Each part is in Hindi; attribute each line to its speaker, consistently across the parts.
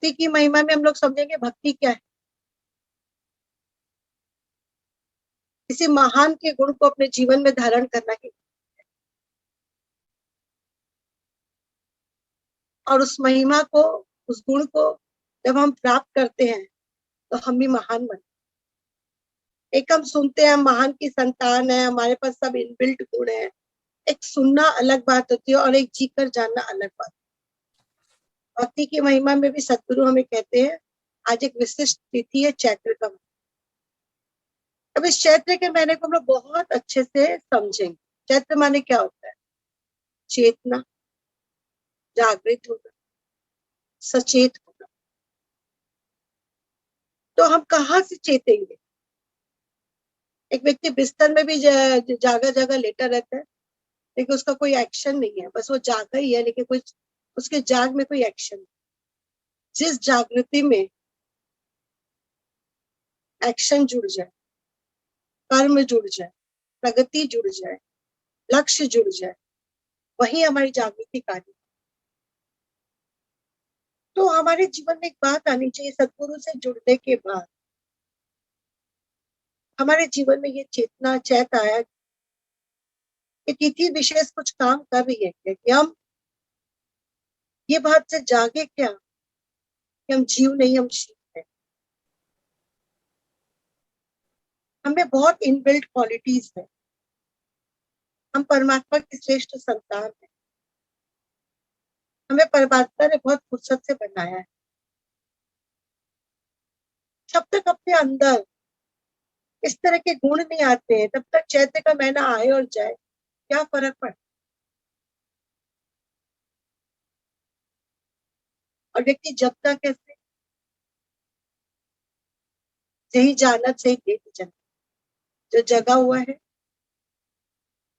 Speaker 1: भक्ति की महिमा में हम लोग समझेंगे भक्ति क्या है। किसी महान के गुण को अपने जीवन में धारण करना है, और उस महिमा को, उस गुण को जब हम प्राप्त करते हैं तो हम भी महान बनते हैं। एक हम सुनते हैं हम महान की संतान है, हमारे पास सब इनबिल्ट गुण है। एक सुनना अलग बात होती है और एक जीकर जानना अलग बात। भक्ति की महिमा में भी सदगुरु हमें कहते हैं आज एक विशिष्ट तिथि है चैत्र का। अब इस चैत्र के महीने को हम लोग बहुत अच्छे से समझेंगे। चैत्र माने क्या होता है? चेतना, जागृत होना, सचेत होना। तो हम कहाँ से चेतेंगे? एक व्यक्ति बिस्तर में भी जागा जागा लेटा रहता है, लेकिन उसका कोई एक्शन नहीं है, बस वो जागा ही है, लेकिन कोई उसके जाग में कोई एक्शन नहीं। जिस जागृति में एक्शन जुड़ जाए, कर्म जुड़ जाए, प्रगति जुड़ जाए, लक्ष्य जुड़ जाए, वही हमारी जागृति कार्य। तो हमारे जीवन में एक बात आनी चाहिए, सदगुरु से जुड़ने के बाद हमारे जीवन में ये चेतना चैत आया कि तिथि विशेष कुछ काम कर रही है क्या, कि हम ये बात से जागे क्या कि हम जीव नहीं, हम शिव है। हमें बहुत इनबिल्ट क्वालिटीज है, हम परमात्मा की श्रेष्ठ संतान है। हमें परमात्मा ने बहुत फुर्सत से बनाया है। जब तक अपने अंदर इस तरह के गुण नहीं आते हैं, तब तक चैत्र का महीना आए और जाए क्या फर्क पड़ता। और व्यक्ति जब तक ऐसे सही जानत सही देख जन, जो जगा हुआ है,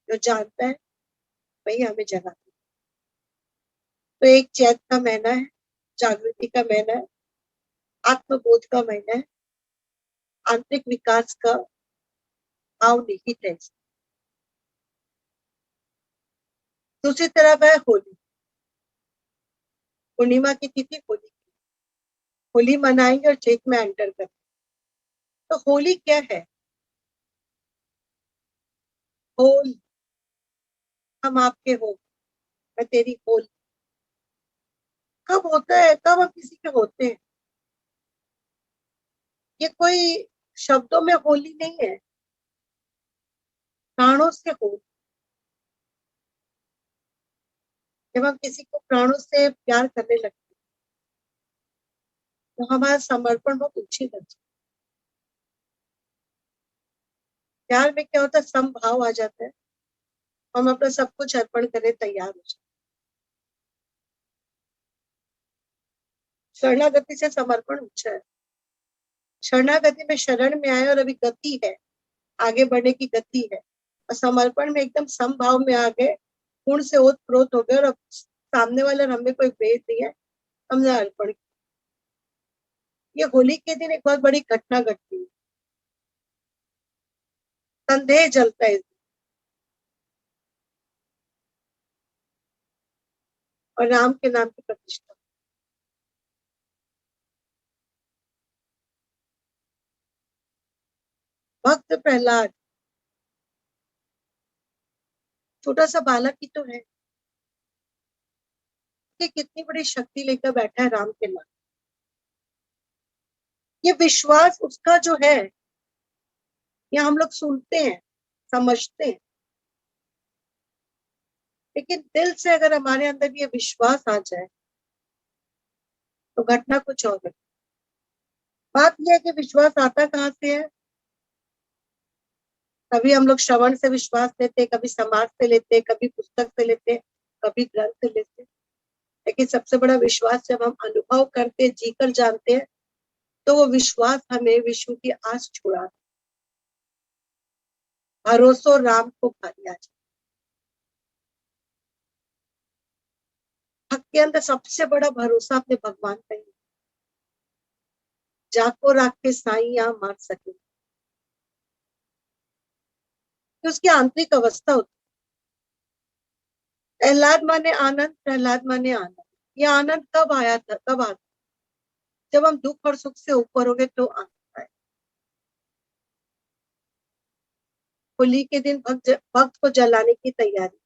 Speaker 1: जो जानता है, वही हमें जगाता है। तो एक चैत्र का महीना है, जागृति का महीना है, आत्मबोध का महीना है, आंतरिक विकास का भाव निहित है। दूसरी तरफ है होली, पूर्णिमा की तिथि होली। होली मनाएंगे और चैत्र में एंटर करेंगे। तो होली क्या है? होल, हम आपके हो, मैं तेरी होल। कब होता है, कब हम किसी के होते हैं? ये कोई शब्दों में होली नहीं है, प्राणों से होली। जब हम किसी को प्राणों से प्यार करने लगते हैं तो हमारा समर्पण बहुत ऊंची दर्जा। प्यार में क्या होता है, समभाव आ जाता है, हम अपना सब कुछ अर्पण करने तैयार हो जाते। शरणागति से समर्पण ऊंचा है। शरणागति में शरण में आए और अभी गति है, आगे बढ़ने की गति है, और समर्पण में एकदम समभाव में आ गए, पूर्ण से ओत प्रोत हो गए, और अब सामने वाले हमें कोई भेद नहीं है, हमने अर्पण किया। ये होली के दिन एक बहुत बड़ी घटना घटती है, संदेह जलता है और राम के नाम की प्रतिष्ठा। भक्त प्रहलाद छोटा सा बालक ही तो है, कि कितनी बड़ी शक्ति लेकर बैठा है राम के नाम। ये विश्वास उसका जो है, ये हम लोग सुनते हैं, समझते हैं, लेकिन दिल से अगर हमारे अंदर ये विश्वास आ जाए तो घटना कुछ और है। बात यह है कि विश्वास आता कहाँ से है? कभी हम लोग श्रवण से विश्वास लेते, कभी समाज से लेते, कभी पुस्तक से लेते, कभी ग्रंथ से लेते। लेकिन सबसे बड़ा विश्वास जब हम अनुभव करते, जीकर जानते हैं, तो वो विश्वास हमें विश्व की आस छुड़ा, भरोसो राम को भारी आ जाए। भक्त के अंदर सबसे बड़ा भरोसा अपने भगवान का ही, जाको राख के साई यहाँ मार सके, तो उसकी आंतरिक अवस्था होती है। प्रहलाद माने आनंद, प्रहलाद माने आनंद। ये आनंद कब आया था, कब आता? जब हम दुख और सुख से ऊपर होंगे तो आनंद आए। होली के दिन भक्त को जलाने की तैयारी।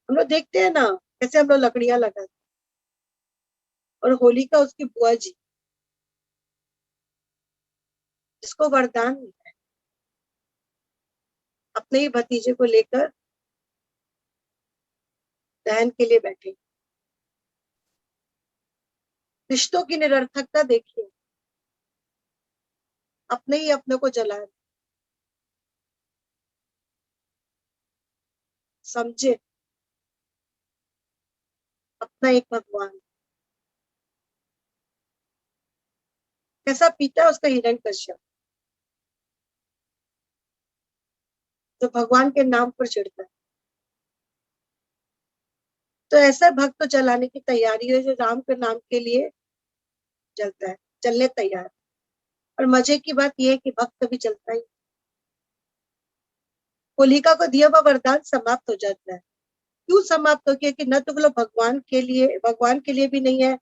Speaker 1: हम लोग देखते हैं ना कैसे हम लोग लकड़ियां लगाते, और होली का उसकी बुआ जी, जिसको वरदान मिला है, अपने ही भतीजे को लेकर दहन के लिए बैठे। रिश्तों की निरर्थकता देखिए, अपने ही अपने को जला रहे। समझे अपना एक भगवान कैसा पीता है उसका हिरण्यकश्यप, जो भगवान के नाम पर चिढ़ता है। तो ऐसा भक्त को जलाने की तैयारी है जो राम के नाम के लिए जलता है, जलने तैयार। और मजे की बात यह है कि भक्त कभी जलता ही। होलिका को दिया हुआ वरदान समाप्त हो जाता है। क्यों समाप्त हो गया? कि न तो वो लोग भगवान के लिए भी नहीं है,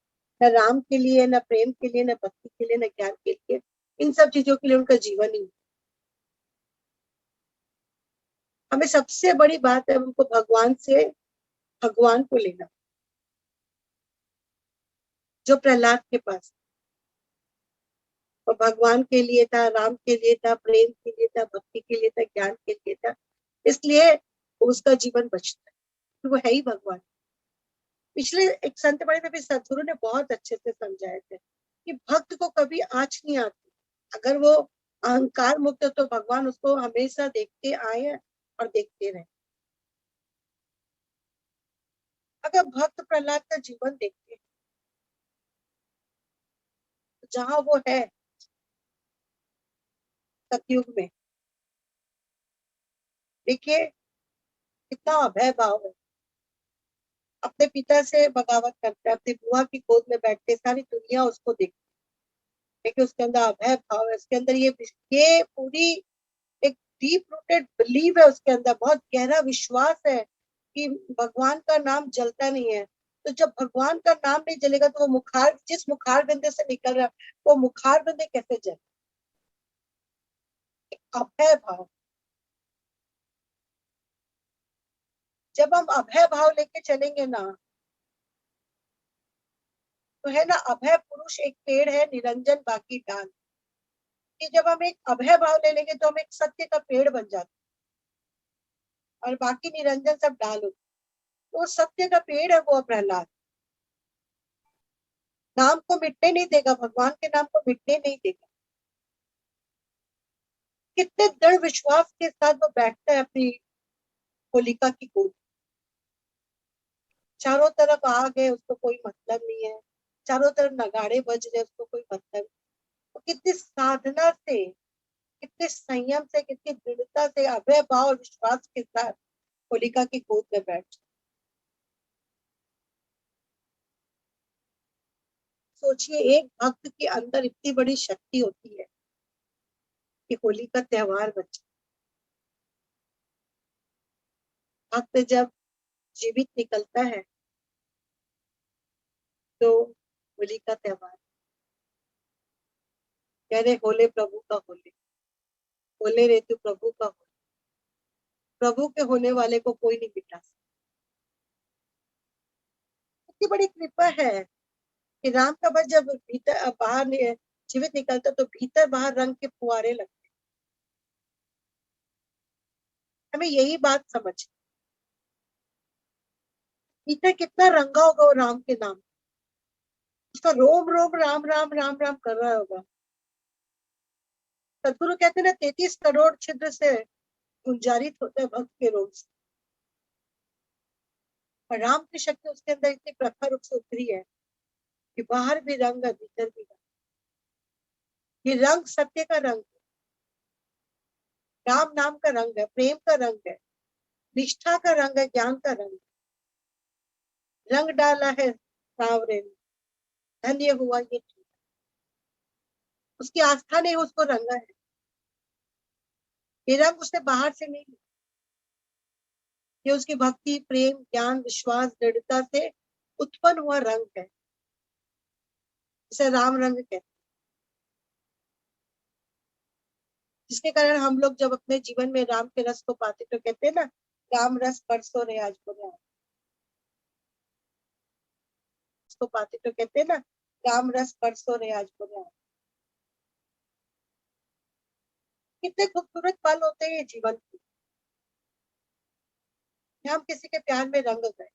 Speaker 1: न राम के लिए, न प्रेम के लिए, न भक्ति के लिए, न ज्ञान के लिए। इन सब चीजों के लिए उनका जीवन ही। हमें सबसे बड़ी बात है उनको भगवान से भगवान को लेना, जो प्रहलाद के पास। और भगवान के लिए था, राम के लिए था, प्रेम के लिए था, भक्ति के लिए था, ज्ञान के लिए था, इसलिए उसका जीवन बचता है, तो वो है ही भगवान। पिछले एक संत बड़े में भी सदगुरु ने बहुत अच्छे से समझाए थे कि भक्त को कभी आँच नहीं आती। अगर वो अहंकार मुक्त है तो भगवान उसको हमेशा देखते आए हैं और देखते रहे। अगर भक्त प्रहलाद का जीवन देखते हैं, तो जहां वो है सतयुग में, देखिए कितना अभय भाव है। अपने पिता से बगावत करता है, अपनी बुआ की गोद में बैठते, सारी दुनिया उसको देखती है, लेकिन उसके अंदर अभय भाव है। उसके अंदर ये पूरी एक डीप रूटेड बिलीव है, उसके अंदर बहुत गहरा विश्वास है कि भगवान का नाम जलता नहीं है। तो जब भगवान का नाम नहीं जलेगा तो वो जिस मुखार बिंदु से निकल रहा है, वो मुखार बिंदु कैसे जले? अभय भाव। जब हम अभय भाव लेके चलेंगे ना, तो है ना, अभय पुरुष एक पेड़ है, निरंजन बाकी डाल। कि जब हम एक अभय भाव ले लेंगे तो हम एक सत्य का पेड़ बन जाते हैं, और बाकी निरंजन सब डाल होते। तो वो सत्य का पेड़ है वो प्रहलाद। नाम को मिटने नहीं देगा, भगवान के नाम को मिटने नहीं देगा। कितने दृढ़ विश्वास के साथ वो बैठता है अपनी होलिका की गोद। चारों तरफ आग है, उसको कोई मतलब नहीं है। चारों तरफ नगाड़े बज रहे, उसको कोई मतलब नहीं। वो कितनी साधना से, कितने संयम से, कितनी दृढ़ता से, अभय भाव और विश्वास के साथ होलिका की गोद में बैठ। सोचिए एक भक्त के अंदर इतनी बड़ी शक्ति होती है कि होली का त्योहार बचे। भक्त जब जीवित निकलता है तो होली का त्योहार कह रहे, होले प्रभु का होले, होले रे तू प्रभु का होले। प्रभु के होने वाले को कोई नहीं मिटा सकता। इतनी बड़ी कृपा है कि राम का बस जब भीतर बाहर जीवित निकलता तो भीतर बाहर रंग के फुहारे लगते। हमें यही बात समझ, भीतर कितना रंगा होगा वो राम के नाम। उसका रोम रोम राम राम राम राम कर रहा होगा। सदगुरु कहते हैं ना, 33 करोड़ छिद्र से गुंजारित होता है भक्त के रोम से। और राम की शक्ति उसके अंदर इतनी प्रखर रूप से उतरी है कि बाहर भी रंग है, भीतर भी रंग। ये रंग सत्य का रंग है, राम नाम का रंग है, प्रेम का रंग है, निष्ठा का रंग है, ज्ञान का रंग है। रंग डाला है सांवरे ने, धन्य हुआ ये जीवन। उसकी आस्था ने उसको रंगा है। ये रंग उसने बाहर से नहीं लिया, ये उसकी भक्ति, प्रेम, ज्ञान, विश्वास, दृढ़ता से उत्पन्न हुआ रंग है। इसे राम रंग कहते हैं, जिसके कारण हम लोग जब अपने जीवन में राम के रस को पाते तो कहते हैं ना, राम रस बरसो रे आज को रे, उसको पाते तो कहते हैं ना, राम रस बरसो रे आज को रे। कितने खूबसूरत पल होते हैं ये जीवन के, हम किसी के प्यार में रंग गए,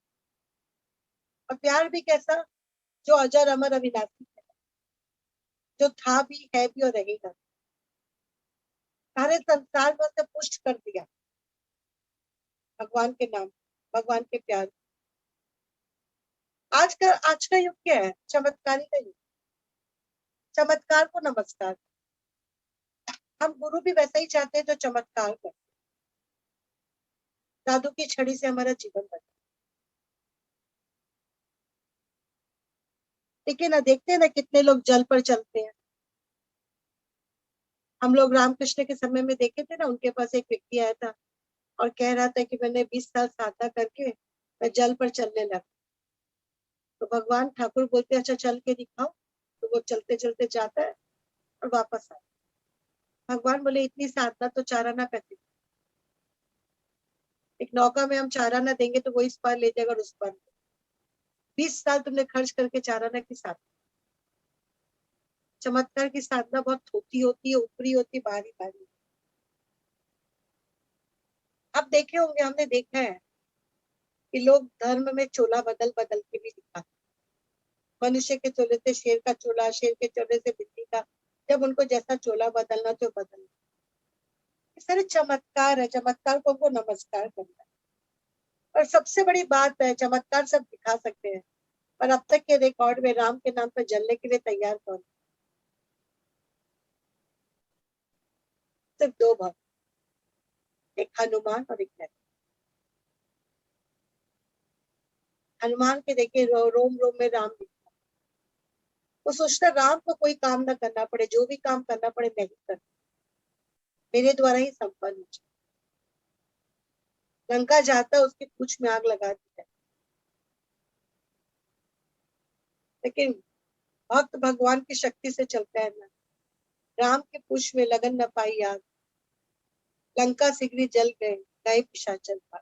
Speaker 1: और प्यार भी कैसा, जो अजर अमर अविनाशी है, जो था भी है भी और रहेगा, सारे संसार में उसे पुष्ट कर दिया भगवान के नाम, भगवान के प्यार। आज का युग क्या है, चमत्कारी का युग, चमत्कार को नमस्कार। हम गुरु भी वैसा ही चाहते हैं जो चमत्कार कर, जादू की छड़ी से हमारा जीवन बने। लेकिन ना देखते हैं ना कितने लोग जल पर चलते हैं। हम लोग रामकृष्ण के समय में देखे थे ना, उनके पास एक व्यक्ति आया था और कह रहा था कि मैंने 20 साल साधना करके मैं जल पर चलने लगा। तो भगवान ठाकुर बोलते अच्छा चल के दिखाओ, तो वो चलते चलते जाता है और वापस आता है। भगवान बोले इतनी साधना तो चाराना करती, एक नौका में हम चाराना देंगे तो वो इस पार ले जाएगा और उस पार। 20 साल तुमने खर्च करके चाराना की साधना, चमत्कार की साधना बहुत थोथी होती है, ऊपरी होती है, बाहरी बाहरी। आप देखे होंगे, हमने देखा है कि लोग धर्म में चोला बदल बदल के भी दिखाते, मनुष्य के चोले से शेर का चोला, शेर के चोले से बिल्ली का, जब उनको जैसा चोला बदलना तो बदलना। इस तरह चमत्कार है, चमत्कार को हमको नमस्कार करना है। और सबसे बड़ी बात है, चमत्कार सब दिखा सकते हैं, पर अब तक के रिकॉर्ड में राम के नाम पर जलने के लिए तैयार कौन? सिर्फ दो भक्त, एक हनुमान और एक मैं। हनुमान के देखिए रोम रोम में राम दिखता, वो सोचता राम को कोई काम ना करना पड़े, जो भी काम करना पड़े मैं ही कर, मेरे द्वारा ही संपन्न हो जाए। लंका जाता उसकी पूंछ में आग लगा दी है, लेकिन भक्त भगवान की शक्ति से चलता है ना, राम के पूंछ में लगन न पाई आग, लंका सिगरी जल गए, गए पिशाचल पार।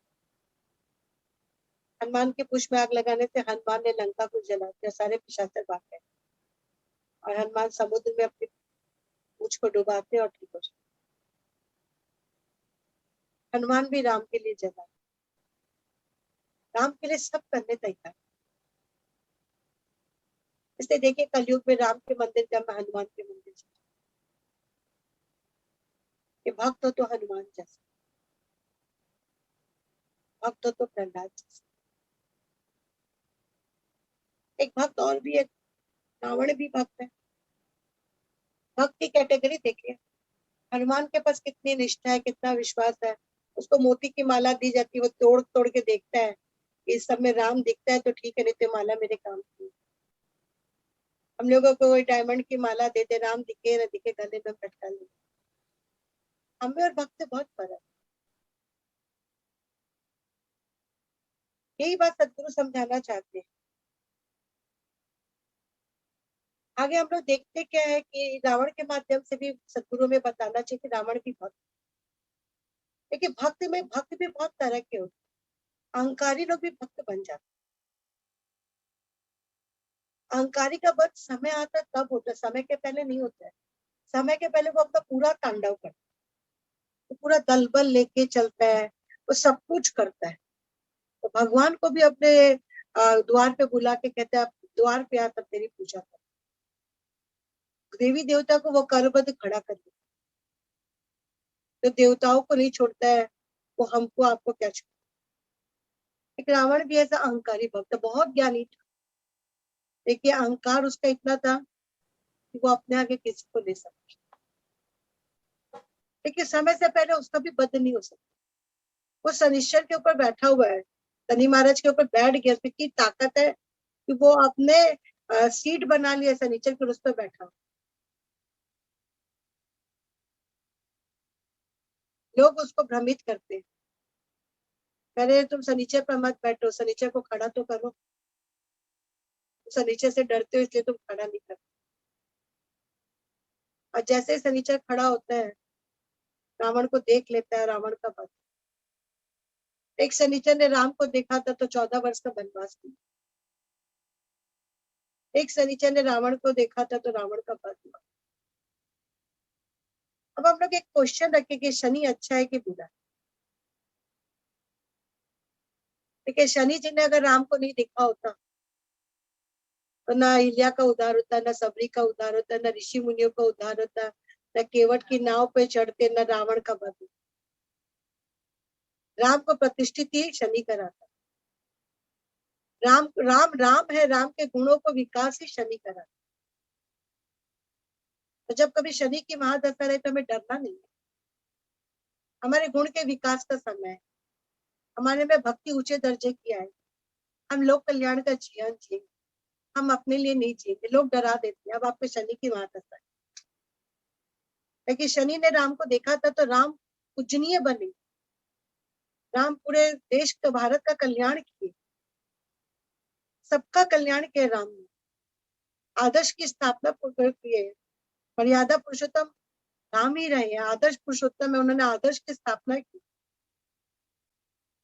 Speaker 1: हनुमान के पूंछ में आग लगाने से हनुमान ने लंका को जला दिया, सारे पिशाचर भाग गए, और हनुमान समुद्र में अपनी पूंछ को डुबाते और ठीक हो जाते। हनुमान भी राम के लिए जला, राम के लिए सब करने तैयार। इसलिए देखिए कलयुग में राम के मंदिर जब हनुमान के मंदिर, कि भक्त हो तो हनुमान जैसे, भक्त हो तो प्रहलाद जैसे। एक भक्त और भी है, रावण भी भक्त है। भक्त की कैटेगरी देखिए, हनुमान के पास कितनी निष्ठा है, कितना विश्वास है। उसको मोती की माला दी जाती है, वो तोड़ तोड़ के देखता है, इस सब में राम दिखता है तो ठीक है, नहीं तो माला मेरे काम की। हम लोगों को कोई डायमंड की माला दे दे, राम दिखे न दिखे गले में पटका ले। हमें और भक्त से बहुत फर्क है। यही बात सदगुरु समझाना चाहते हैं। आगे हम लोग देखते क्या है कि रावण के माध्यम से भी सदगुरु में बताना चाहिए कि रावण भी भक्त, लेकिन भक्त भी बहुत तरह के होते हैं। अहंकारी लोग भी भक्त बन जाते हैं। अहंकारी का वक्त समय आता है तब होता है, समय के पहले नहीं होता है। समय के पहले वो अपना पूरा तांडव करता है, वो पूरा दल बल लेके चलता है, वो सब कुछ करता है। तो भगवान को भी अपने द्वार पे बुला के कहते हैं, आप द्वार पे आ तब तेरी पूजा कर। देवी देवता को वो करबद्ध खड़ा कर देता, तो देवताओं को नहीं छोड़ता है, वो हमको आपको क्या छोड़। एक रावण भी ऐसा अहंकारी भक्त, बहुत ज्ञानी था, देखिए अहंकार उसका इतना था कि वो अपने आगे किसी को ले सकता, लेकिन समय से पहले उसका भी बद नहीं हो सकता। वो शनिश्चर के ऊपर बैठा हुआ है, शनि महाराज के ऊपर बैठ गया, इतनी ताकत है कि वो अपने सीट बना लिया शनिश्चर के, उस पर बैठा। लोग उसको भ्रमित करते हैं, अरे तुम शनिचर पर मत बैठो, शनिचर को खड़ा तो करो। शनिचर से डरते हो इसलिए तुम खड़ा नहीं करते। और जैसे शनिचर खड़ा होता है, रावण को देख लेता है, रावण का वध। एक शनिचर ने राम को देखा था तो 14 वर्ष का वनवास दिया। एक शनिचर ने रावण को देखा था तो रावण का वध हुआ। अब हम लोग एक क्वेश्चन रखें कि शनि अच्छा है कि बुरा है। देखिए, शनि जी ने अगर राम को नहीं देखा होता तो ना अहिल्या का उद्धार होता, ना सबरी का उद्धार होता, ना ऋषि मुनियों का उद्धार होता, न केवट की नाव पे चढ़ते, न रावण का वध। राम को प्रतिष्ठित ही शनि कराता। राम राम राम है, राम के गुणों को विकास ही शनि कराता। तो जब कभी शनि की महादशा रहे तो हमें डरना नहीं है। हमारे गुण के विकास का समय है। हमारे में भक्ति ऊंचे दर्जे की आए। हम लोग कल्याण का जीवन जिएंगे, हम अपने लिए नहीं जिएंगे। लोग डरा देते हैं अब आपके शनि की महादशा है। लेकिन शनि ने राम को देखा था तो राम पूजनीय बने। राम पूरे देश का, भारत का कल्याण किए, सबका कल्याण किया। राम ने आदर्श की स्थापना की है। मर्यादा पुरुषोत्तम राम ही रहे हैं, आदर्श पुरुषोत्तम है। उन्होंने आदर्श की स्थापना की।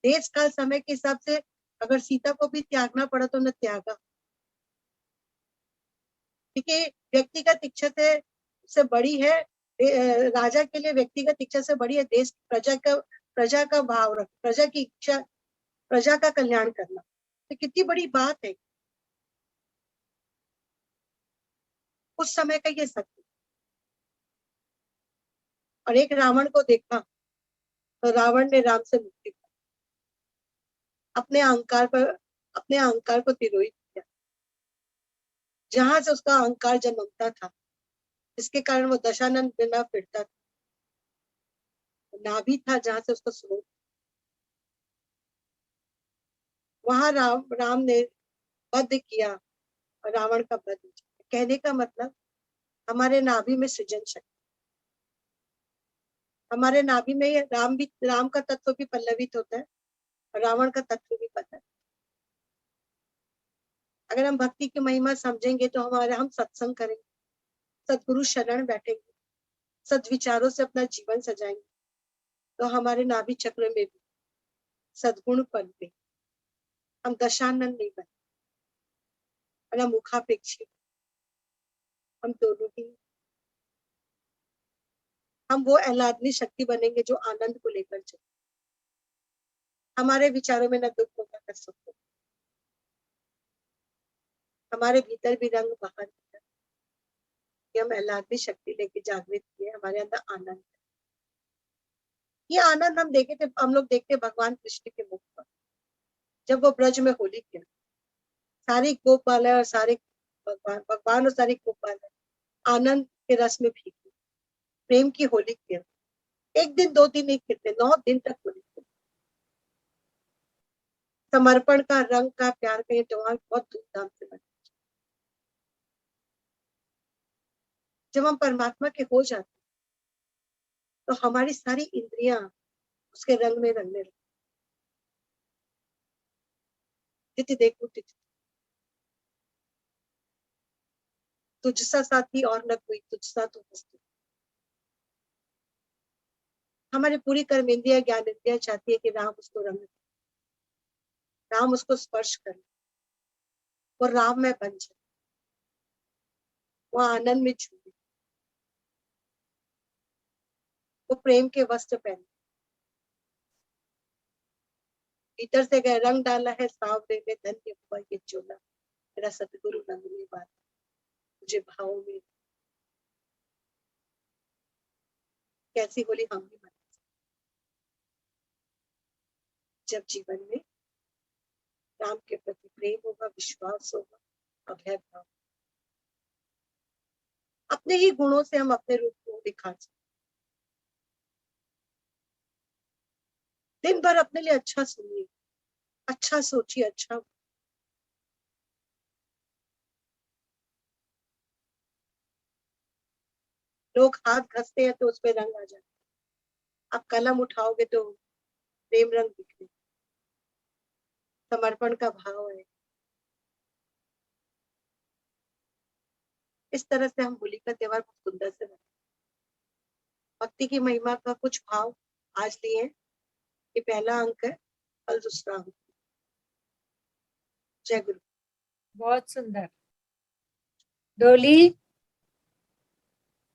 Speaker 1: देश काल समय के हिसाब से अगर सीता को भी त्यागना पड़ा तो उन्हें त्यागा। क्योंकि व्यक्तिगत इच्छा से बड़ी है, राजा के लिए व्यक्तिगत इच्छा से बड़ी है देश प्रजा का भाव रख, प्रजा की इच्छा, प्रजा का कल्याण करना। तो कितनी बड़ी बात है। उस समय का ये सत्य। और एक रावण को देखा तो रावण ने राम से मुक्ति पाई। अपने अहंकार को तिरोहित किया। जहां से उसका अहंकार जन्मता था, जिसके कारण वो दशानन बिना फिरता था, नाभि था जहां से उसका स्रोत, वहां राम ने वध किया और रावण का वध किया। कहने का मतलब हमारे नाभि में सृजन शक्ति, हमारे नाभि में राम का तत्व भी पल्लवित होता है और रावण का तत्व भी पता है। अगर हम भक्ति की महिमा समझेंगे तो हम सत्संग करेंगे, सदगुरु शरण बैठेंगे, सदविचारों से अपना जीवन सजाएंगे, तो हमारे नाभि चक्र में भी सदगुण पनपे। हम दशानन नहीं बने, हम मुखापेक्षी, हम दोनों ही। हम वो आह्लादनी शक्ति बनेंगे जो आनंद को लेकर चले। हमारे विचारों में न दुख होगा न सुख होगा। हमारे भीतर भी रंग, बाहर भी रंग। हम आह्लादनी शक्ति लेके जागृत किए, हमारे अंदर आनंद है। ये आनंद हम लोग देखते भगवान कृष्ण के मुख पर, जब वो ब्रज में होली खेले। सारी गोपाल और सारे भगवान और सारी गोपाल आनंद के रस में भीगे, प्रेम की होली खेलते। एक दिन 2 दिन नहीं खेलते, 9 दिन तक होली खेलते। समर्पण का, रंग का, प्यार का ये त्योहार बहुत धूमधाम से मनाते। जब हम परमात्मा के हो जाते तो हमारी सारी इंद्रियां उसके रंग में रंगने लगती। तिथि देखो तिथि, तुझसा साथी और न कोई, तुझसा तो वस्तु। हमारी पूरी कर्म इंद्रिया, ज्ञान इंद्रिया चाहती है कि राम उसको रंग, राम उसको स्पर्श करे, वो राम में बन जाए, वो आनंद में छूटे, वो प्रेम के वस्त्र पहने। भीतर से गए रंग डाला है सांवरे में, धन्य हुआ ये चोला, मेरा सतगुरु रंगने वाला मुझे भाव में। कैसी होली हम भी मनाए जब जीवन में राम के प्रति प्रेम होगा, विश्वास होगा, अभय भाव। अपने ही गुणों से हम अपने रूप को दिखा सकते। दिन भर अपने लिए अच्छा सुनिए, अच्छा सोचिए, अच्छा। लोग हाथ घसते हैं तो उसपे रंग आ जाता है। आप कलम उठाओगे तो प्रेम रंग दिखे, समर्पण का भाव है। इस तरह से हम होली का त्योहार बहुत सुंदर से मनाते हैं। भक्ति की महिमा का कुछ भाव आज लिए। ये पहला अंक है, कल दूसरा अंक। जय गुरु।
Speaker 2: बहुत सुंदर। डोली,